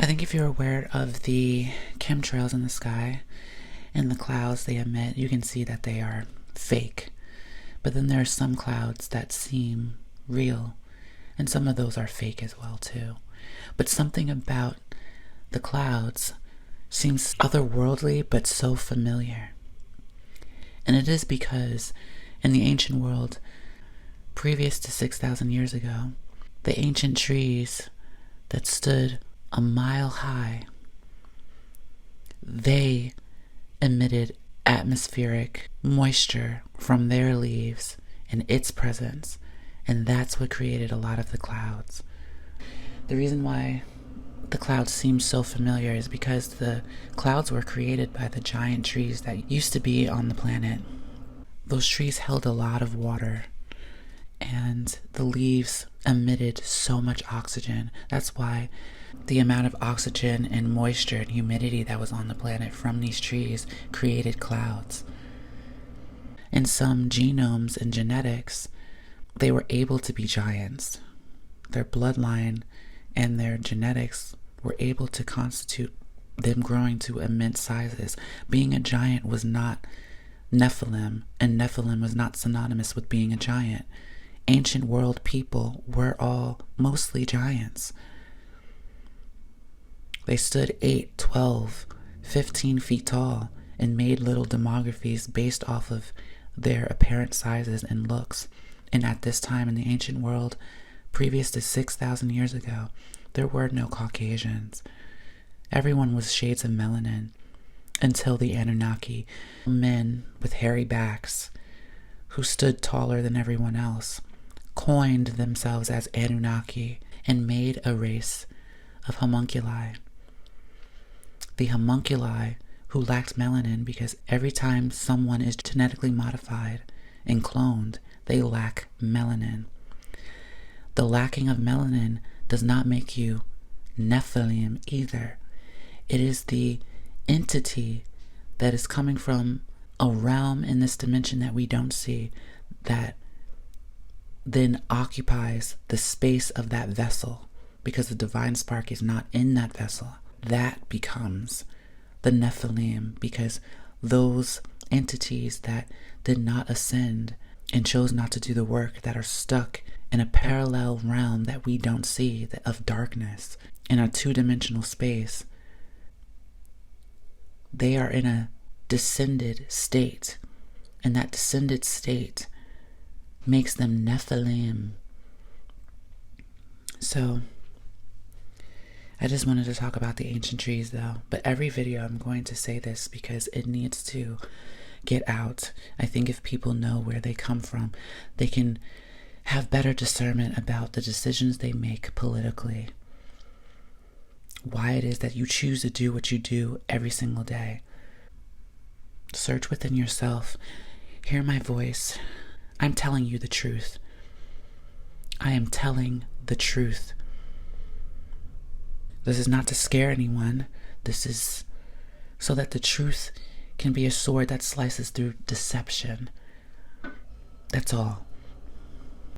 I think if you're aware of the chemtrails in the sky and the clouds they emit, you can see that they are fake. But then there are some clouds that seem real, and some of those are fake as well too. But something about the clouds seems otherworldly but so familiar. And it is because in the ancient world, previous to 6,000 years ago, the ancient trees that stood a mile high, they emitted atmospheric moisture from their leaves and its presence, and that's what created a lot of the clouds. The reason why the clouds seem so familiar is because the clouds were created by the giant trees that used to be on the planet. Those trees held a lot of water, and the leaves emitted so much oxygen. That's why the amount of oxygen and moisture and humidity that was on the planet from these trees created clouds. In some genomes and genetics, they were able to be giants. Their bloodline and their genetics were able to constitute them growing to immense sizes. Being a giant was not nephilim, and nephilim was not synonymous with being a giant. Ancient world people were all mostly giants. They stood 8, 12, 15 feet tall and made little demographies based off of their apparent sizes and looks. And at this time in the ancient world, previous to 6,000 years ago, there were no Caucasians. Everyone was shades of melanin until the Anunnaki, men with hairy backs who stood taller than everyone else, coined themselves as Anunnaki and made a race of homunculi. The homunculi who lacked melanin, because every time someone is genetically modified and cloned, they lack melanin. The lacking of melanin does not make you nephilim either. It is the entity that is coming from a realm in this dimension that we don't see that then occupies the space of that vessel, because the divine spark is not in that vessel. That becomes the Nephilim, because those entities that did not ascend and chose not to do the work, that are stuck in a parallel realm that we don't see, of darkness, in a two-dimensional space, they are in a descended state, and that descended state makes them Nephilim. So I just wanted to talk about the ancient trees though, but every video I'm going to say this because it needs to get out. I think if people know where they come from, they can have better discernment about the decisions they make politically. Why it is that you choose to do what you do every single day. Search within yourself. Hear my voice. I'm telling you the truth. I am telling the truth. This is not to scare anyone. This is so that the truth can be a sword that slices through deception. That's all.